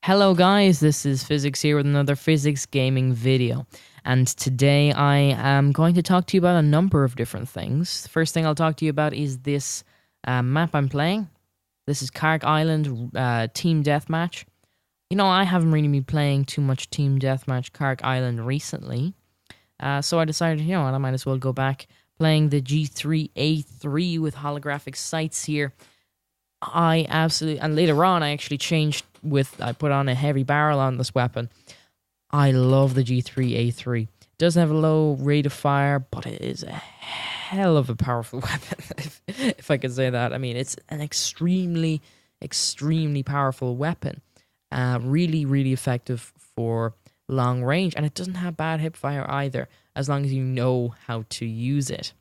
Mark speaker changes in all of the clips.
Speaker 1: Hello guys, this is Physics here with another physics gaming video. And today I am going to talk to you about a number of different things. The first thing I'll talk to you about is this map I'm playing. This is Kark Island Team Deathmatch. You know, I haven't really been playing too much Team Deathmatch Kark Island recently. So I decided, you know what, I might as well go back playing the G3A3 with holographic sights here. And later on I actually changed I put on a heavy barrel on this weapon. I love the G3A3. It doesn't have a low rate of fire, but it is a hell of a powerful weapon, if I can say that. I mean, it's an extremely, extremely powerful weapon. Really, really effective for long range, and it doesn't have bad hip fire either, as long as you know how to use it.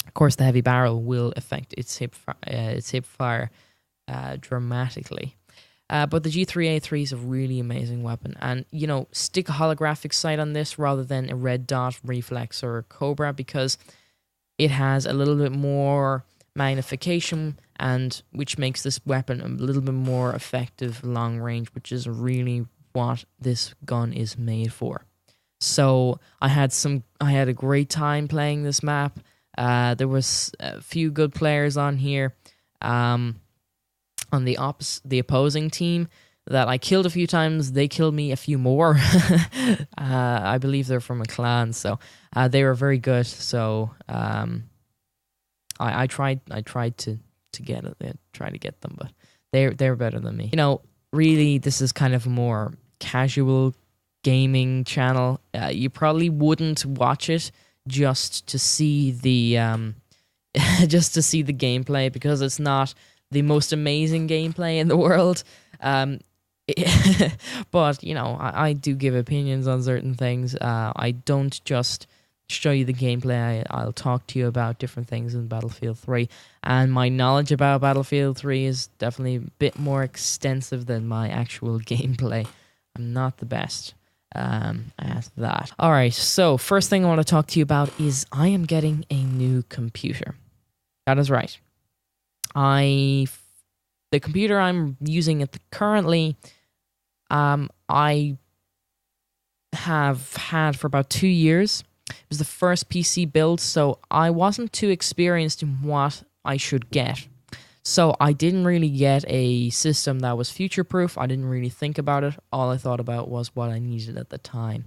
Speaker 1: Of course, the heavy barrel will affect its hip fire dramatically. But the G3A3 is a really amazing weapon. And, you know, stick a holographic sight on this rather than a red dot, reflex, or Cobra, because it has a little bit more magnification, and which makes this weapon a little bit more effective long range, which is really what this gun is made for. So I had a great time playing this map. There was a few good players on here. On the opposing team that I killed a few times, they killed me a few more. I believe they're from a clan, so they were very good. So I tried to get them, but they're better than me. You know, really, this is kind of a more casual gaming channel. You probably wouldn't watch it just to see the gameplay, because it's not the most amazing gameplay in the world. But, you know, I do give opinions on certain things. I don't just show you the gameplay. I'll talk to you about different things in Battlefield 3. And my knowledge about Battlefield 3 is definitely a bit more extensive than my actual gameplay. I'm not the best at that. Alright, so first thing I want to talk to you about is I am getting a new computer. That is right. The computer I'm using currently, I have had for about 2 years. It was the first PC build, so I wasn't too experienced in what I should get. So I didn't really get a system that was future-proof. I didn't really think about it. All I thought about was what I needed at the time.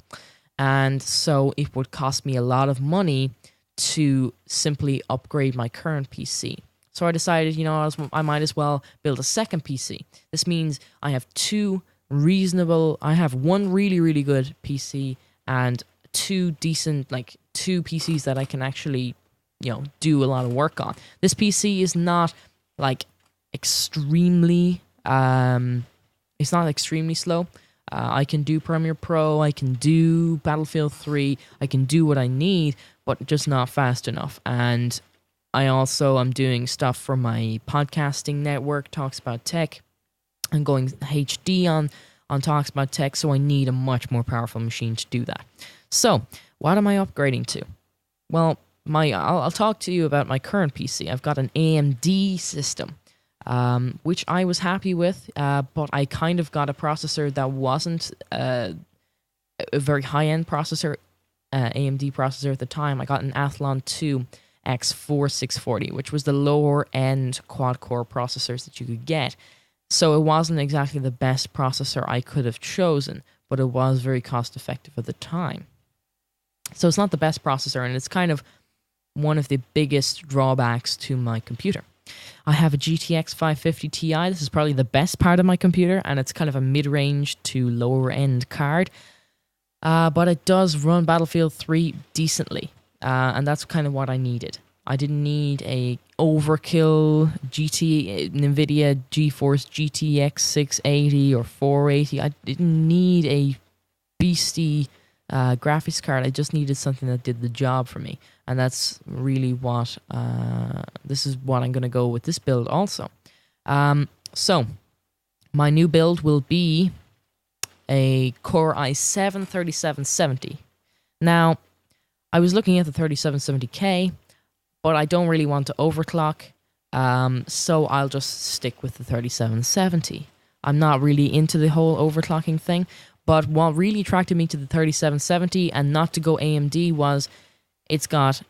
Speaker 1: And so it would cost me a lot of money to simply upgrade my current PC. So I decided, you know, I might as well build a second PC. This means I have I have one really, really good PC and two PCs that I can actually, you know, do a lot of work on. This PC is not like extremely, it's not extremely slow. I can do Premiere Pro, I can do Battlefield 3, I can do what I need, but just not fast enough. And I also am doing stuff for my podcasting network, Talks About Tech. I'm going HD on Talks About Tech, so I need a much more powerful machine to do that. So, what am I upgrading to? Well, I'll talk to you about my current PC. I've got an AMD system, which I was happy with, but I kind of got a processor that wasn't a very high-end processor, AMD processor at the time. I got an Athlon 2 X4640, which was the lower-end quad-core processors that you could get. So it wasn't exactly the best processor I could have chosen, but it was very cost-effective at the time. So it's not the best processor, and it's kind of one of the biggest drawbacks to my computer. I have a GTX 550 Ti. This is probably the best part of my computer, and it's kind of a mid-range to lower-end card. But it does run Battlefield 3 decently. And that's kind of what I needed. I didn't need a overkill NVIDIA GeForce GTX 680 or 480. I didn't need a beastie graphics card. I just needed something that did the job for me. And that's really what, this is what I'm going to go with this build also. So, my new build will be a Core i7-3770. Now, I was looking at the 3770K, but I don't really want to overclock, so I'll just stick with the 3770. I'm not really into the whole overclocking thing. But what really attracted me to the 3770 and not to go AMD was it's got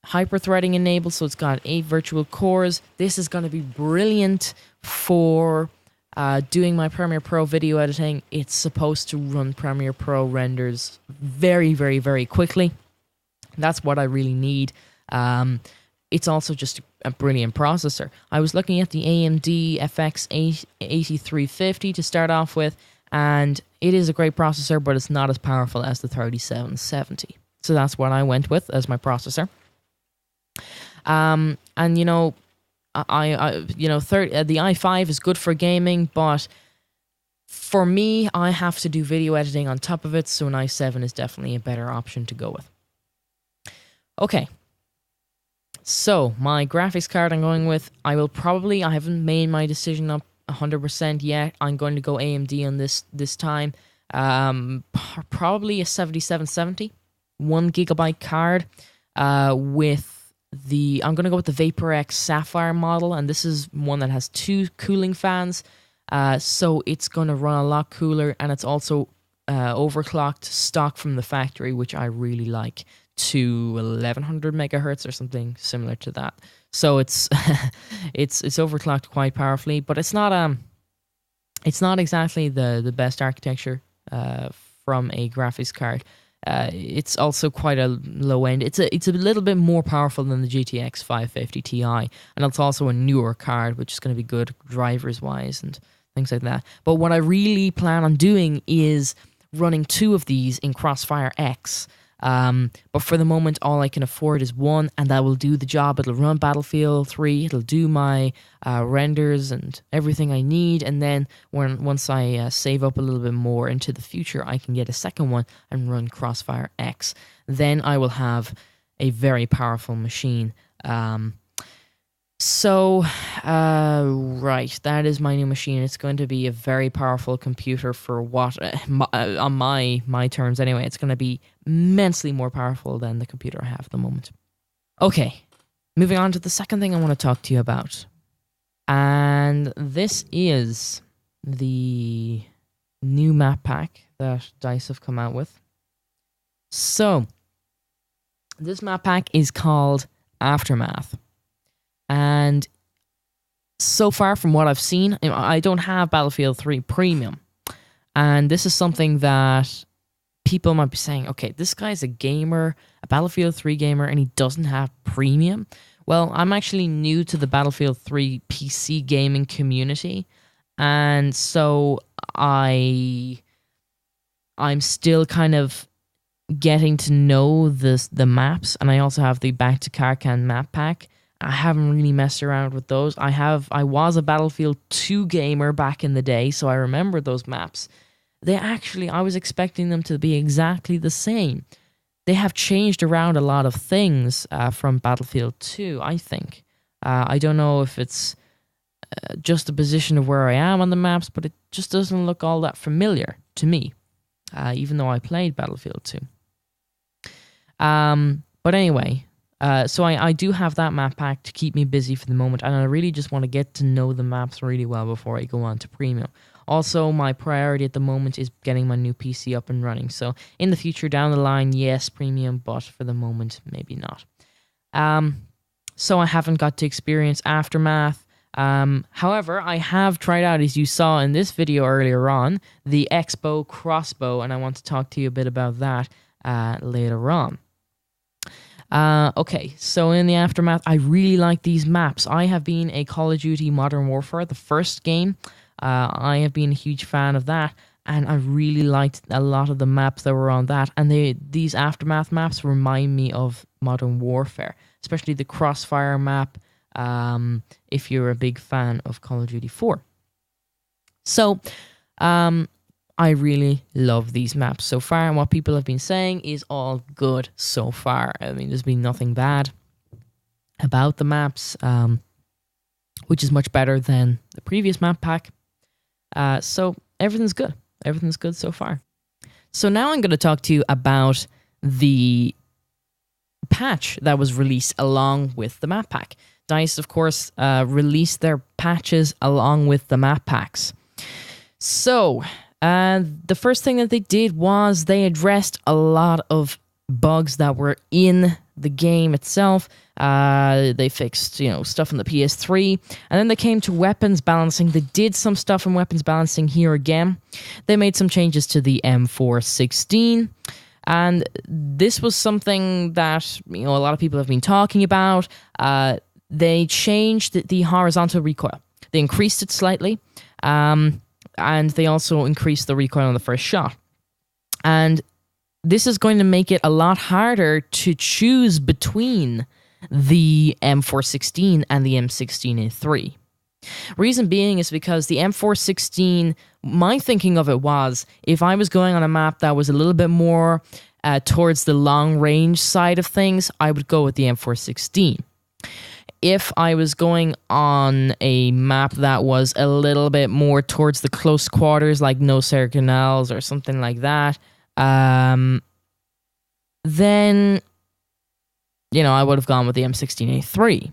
Speaker 1: hyper-threading enabled, so it's got 8 virtual cores. This is going to be brilliant for doing my Premiere Pro video editing. It's supposed to run Premiere Pro renders very, very, very quickly. That's what I really need. It's also just a brilliant processor. I was looking at the AMD FX 8350 to start off with, and it is a great processor, but it's not as powerful as the 3770. So that's what I went with as my processor. And you know, the i5 is good for gaming, but for me, I have to do video editing on top of it, so an i7 is definitely a better option to go with. Okay. So, my graphics card I'm going with, I haven't made my decision up 100% yet. I'm going to go AMD on this time. Probably a 7770, 1 gigabyte card, I'm going to go with the VaporX Sapphire model, and this is one that has 2 cooling fans, so it's going to run a lot cooler, and it's also overclocked stock from the factory, which I really like, to 1100 megahertz or something similar to that. So it's it's overclocked quite powerfully, but it's not exactly the best architecture from a graphics card. It's also quite a low end. It's a little bit more powerful than the GTX 550 Ti, and it's also a newer card, which is going to be good drivers wise and things like that. But what I really plan on doing is running 2 of these in Crossfire X. But for the moment, all I can afford is 1, and that will do the job. It'll run Battlefield 3, it'll do my renders and everything I need, and then once I save up a little bit more into the future, I can get a second one and run Crossfire X. Then I will have a very powerful machine. Right, that is my new machine. It's going to be a very powerful computer for what, on my terms anyway, it's going to be immensely more powerful than the computer I have at the moment. Okay, moving on to the second thing I want to talk to you about. And this is the new map pack that DICE have come out with. So, this map pack is called Aftermath. And so far from what I've seen, I don't have Battlefield 3 Premium. And this is something that people might be saying, okay, this guy's a gamer, a Battlefield 3 gamer, and he doesn't have Premium. Well, I'm actually new to the Battlefield 3 PC gaming community. And so I'm still kind of getting to know the maps. And I also have the Back to Karkan map pack. I haven't really messed around with those. I was a Battlefield 2 gamer back in the day, so I remember those maps. I was expecting them to be exactly the same. They have changed around a lot of things from Battlefield 2, I think. I don't know if it's just the position of where I am on the maps, but it just doesn't look all that familiar to me, even though I played Battlefield 2. But anyway... So I do have that map pack to keep me busy for the moment, and I really just want to get to know the maps really well before I go on to Premium. Also, my priority at the moment is getting my new PC up and running. So in the future, down the line, yes, Premium, but for the moment, maybe not. So I haven't got to experience Aftermath. However, I have tried out, as you saw in this video earlier on, the X-Bow crossbow, and I want to talk to you a bit about that later on. Okay, so in the Aftermath, I really like these maps. I have been a Call of Duty Modern Warfare, the first game. I have been a huge fan of that, and I really liked a lot of the maps that were on that. And these Aftermath maps remind me of Modern Warfare, especially the Crossfire map, if you're a big fan of Call of Duty 4. So, I really love these maps so far, and what people have been saying is all good so far. I mean, there's been nothing bad about the maps, which is much better than the previous map pack. So everything's good. Everything's good so far. So now I'm going to talk to you about the patch that was released along with the map pack. DICE, of course, released their patches along with the map packs. So, the first thing that they did was they addressed a lot of bugs that were in the game itself. They fixed, stuff on the PS3, and then they came to weapons balancing. They did some stuff in weapons balancing here again. They made some changes to the M416, and this was something that a lot of people have been talking about. They changed the horizontal recoil. They increased it slightly, and they also increased the recoil on the first shot. And this is going to make it a lot harder to choose between the M416 and the M16A3. Reason being is because the M416, my thinking of it was, if I was going on a map that was a little bit more towards the long range side of things, I would go with the M416. If I was going on a map that was a little bit more towards the close quarters, like No Sir Canals or something like that, then, I would have gone with the M16A3.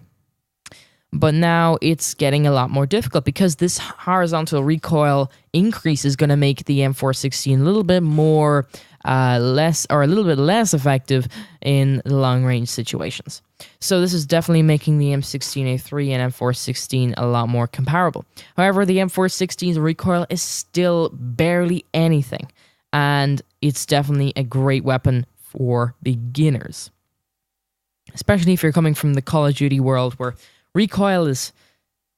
Speaker 1: But now it's getting a lot more difficult because this horizontal recoil increase is going to make the M416 a little bit more a little bit less effective in long range situations. So this is definitely making the M16A3 and M416 a lot more comparable. However, the M416's recoil is still barely anything, and it's definitely a great weapon for beginners, especially if you're coming from the Call of Duty world where recoil is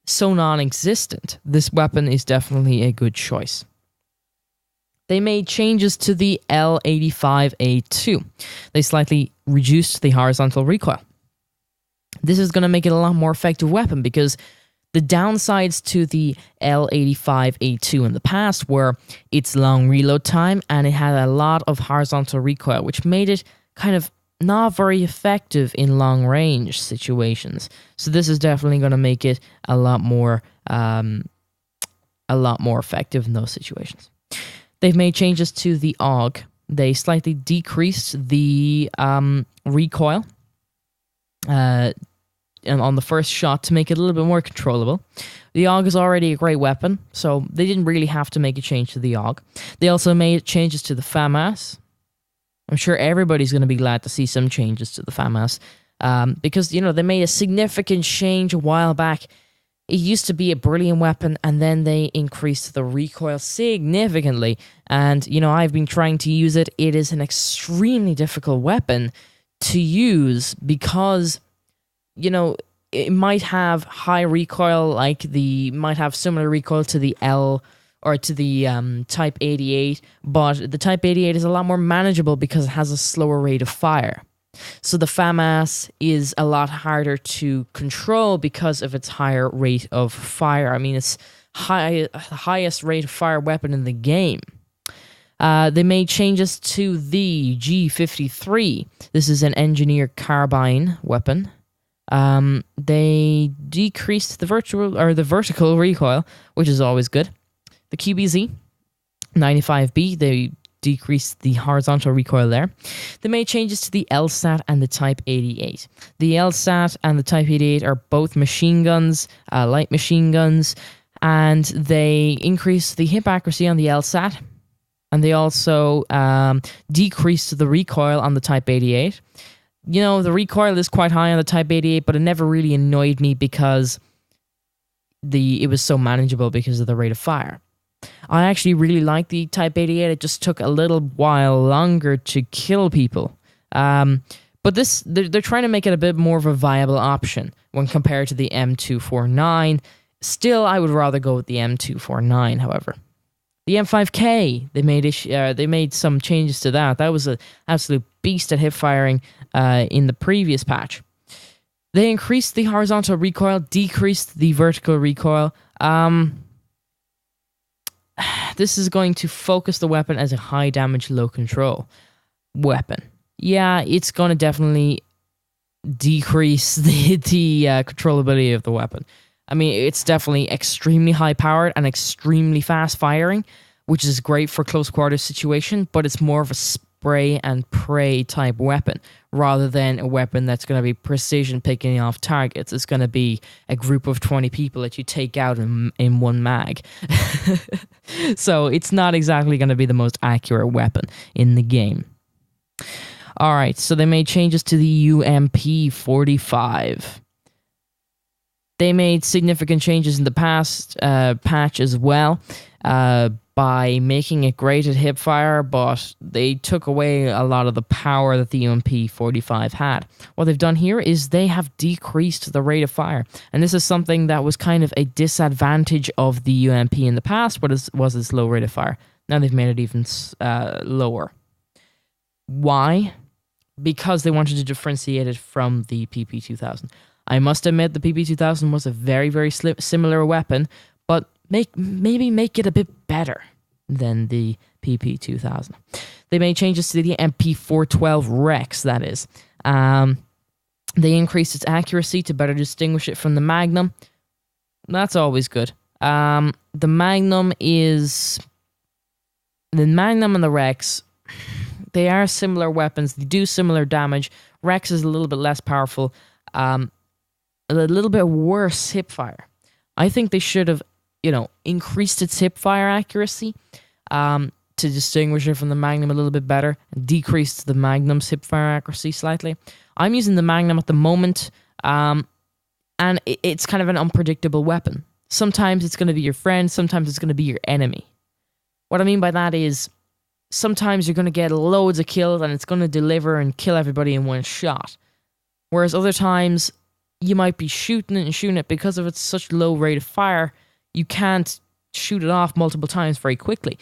Speaker 1: so non-existent. This weapon is definitely a good choice. They made changes to the L85A2. They slightly reduced the horizontal recoil. This is going to make it a lot more effective weapon because the downsides to the L85A2 in the past were its long reload time and it had a lot of horizontal recoil, which made it kind of not very effective in long range situations. So this is definitely going to make it a lot more effective in those situations. They've made changes to the AUG. They slightly decreased the recoil on the first shot to make it a little bit more controllable. The AUG is already a great weapon, so they didn't really have to make a change to the AUG. They also made changes to the FAMAS. I'm sure everybody's going to be glad to see some changes to the FAMAS because, they made a significant change a while back. It used to be a brilliant weapon, and then they increased the recoil significantly. And, I've been trying to use it. It is an extremely difficult weapon to use because, it might have high recoil, might have similar recoil to the L or to the Type 88, but the Type 88 is a lot more manageable because it has a slower rate of fire. So the FAMAS is a lot harder to control because of its higher rate of fire. I mean, it's the highest rate of fire weapon in the game. They made changes to the G53. This is an engineered carbine weapon. They decreased the vertical recoil, which is always good. The QBZ 95B, they decreased the horizontal recoil there. They made changes to the LSAT and the Type 88. The LSAT and the Type 88 are both machine guns, light machine guns, and they increased the hip accuracy on the LSAT, and they also decreased the recoil on the Type 88. The recoil is quite high on the Type 88, but it never really annoyed me because it was so manageable because of the rate of fire. I actually really like the Type 88. It just took a little while longer to kill people. But they're trying to make it a bit more of a viable option when compared to the M249. Still, I would rather go with the M249, however. The M5K, they made some changes to that. That was an absolute beast at hip firing in the previous patch. They increased the horizontal recoil, decreased the vertical recoil. This is going to focus the weapon as a high damage, low control weapon. Yeah, it's going to definitely decrease the controllability of the weapon. I mean, it's definitely extremely high powered and extremely fast firing, which is great for close quarters situation, but it's more of spray and pray type weapon rather than a weapon that's going to be precision picking off targets. It's going to be a group of 20 people that you take out in one mag. So it's not exactly going to be the most accurate weapon in the game. All right, so they made changes to the UMP-45. They made significant changes in the past patch as well by making it great at hipfire, but they took away a lot of the power that the UMP-45 had. What they've done here is they have decreased the rate of fire, and this is something that was kind of a disadvantage of the UMP in the past, was its low rate of fire. Now they've made it even lower. Why? Because they wanted to differentiate it from the PP-2000. I must admit the PP-2000 was a very, very similar weapon, but maybe make it a bit better than the PP-2000. They made changes to the MP-412 Rex, that is. They increased its accuracy to better distinguish it from the Magnum. That's always good. The Magnum and the Rex, they are similar weapons. They do similar damage. Rex is a little bit less powerful. A little bit worse hipfire. I think they should have, increased its hipfire accuracy to distinguish it from the Magnum a little bit better, and decreased the Magnum's hipfire accuracy slightly. I'm using the Magnum at the moment, and it's kind of an unpredictable weapon. Sometimes it's going to be your friend, sometimes it's going to be your enemy. What I mean by that is, sometimes you're going to get loads of kills and it's going to deliver and kill everybody in one shot. Whereas other times, you might be shooting it because of its such low rate of fire, you can't shoot it off multiple times very quickly,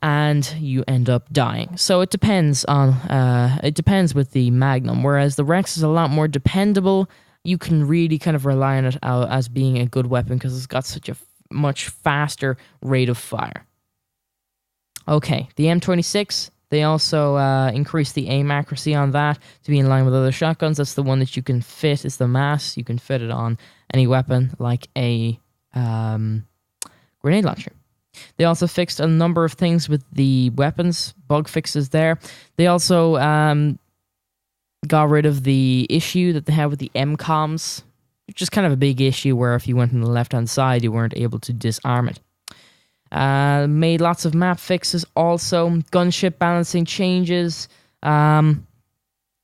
Speaker 1: and you end up dying. So it depends with the Magnum. Whereas the Rex is a lot more dependable. You can really kind of rely on it as being a good weapon because it's got such a much faster rate of fire. Okay, the M26. They also increased the aim accuracy on that to be in line with other shotguns. That's the one that you can fit. It's the mass. You can fit it on any weapon like a grenade launcher. They also fixed a number of things with the weapons, bug fixes there. They also got rid of the issue that they had with the MCOMs, which is kind of a big issue where if you went on the left-hand side, you weren't able to disarm it. Made lots of map fixes also, gunship balancing changes. They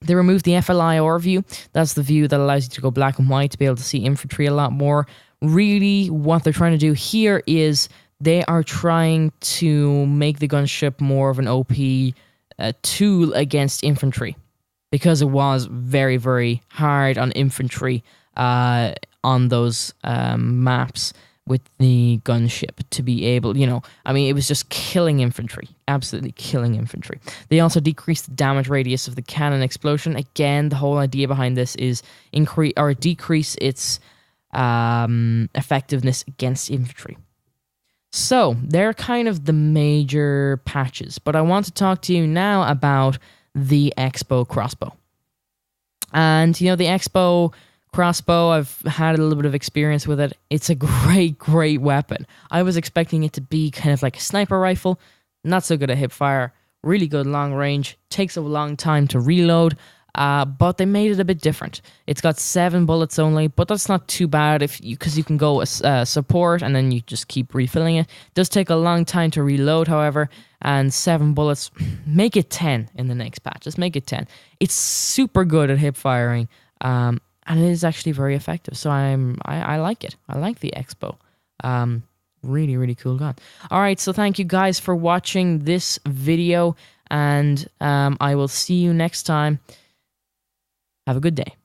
Speaker 1: removed the FLIR view. That's the view that allows you to go black and white to be able to see infantry a lot more. Really, what they're trying to do here is they are trying to make the gunship more of an OP tool against infantry, because it was very, very hard on infantry on those maps with the gunship to be able, it was just killing infantry, absolutely killing infantry. They also decreased the damage radius of the cannon explosion. Again, the whole idea behind this is decrease its effectiveness against infantry. So, they're kind of the major patches, but I want to talk to you now about the X-Bow crossbow. And, the X-Bow crossbow, I've had a little bit of experience with it. It's a great, great weapon. I was expecting it to be kind of like a sniper rifle, not so good at hip fire, really good long range, takes a long time to reload, but they made it a bit different. It's got 7 bullets only, but that's not too bad because you can go support and then you just keep refilling it. It does take a long time to reload, however, and 7 bullets, make it 10 in the next patch. Just make it 10. It's super good at hip firing, and it is actually very effective. So I like it. I like the X-Bow. Really, really cool gun. All right, so thank you guys for watching this video, and I will see you next time. Have a good day.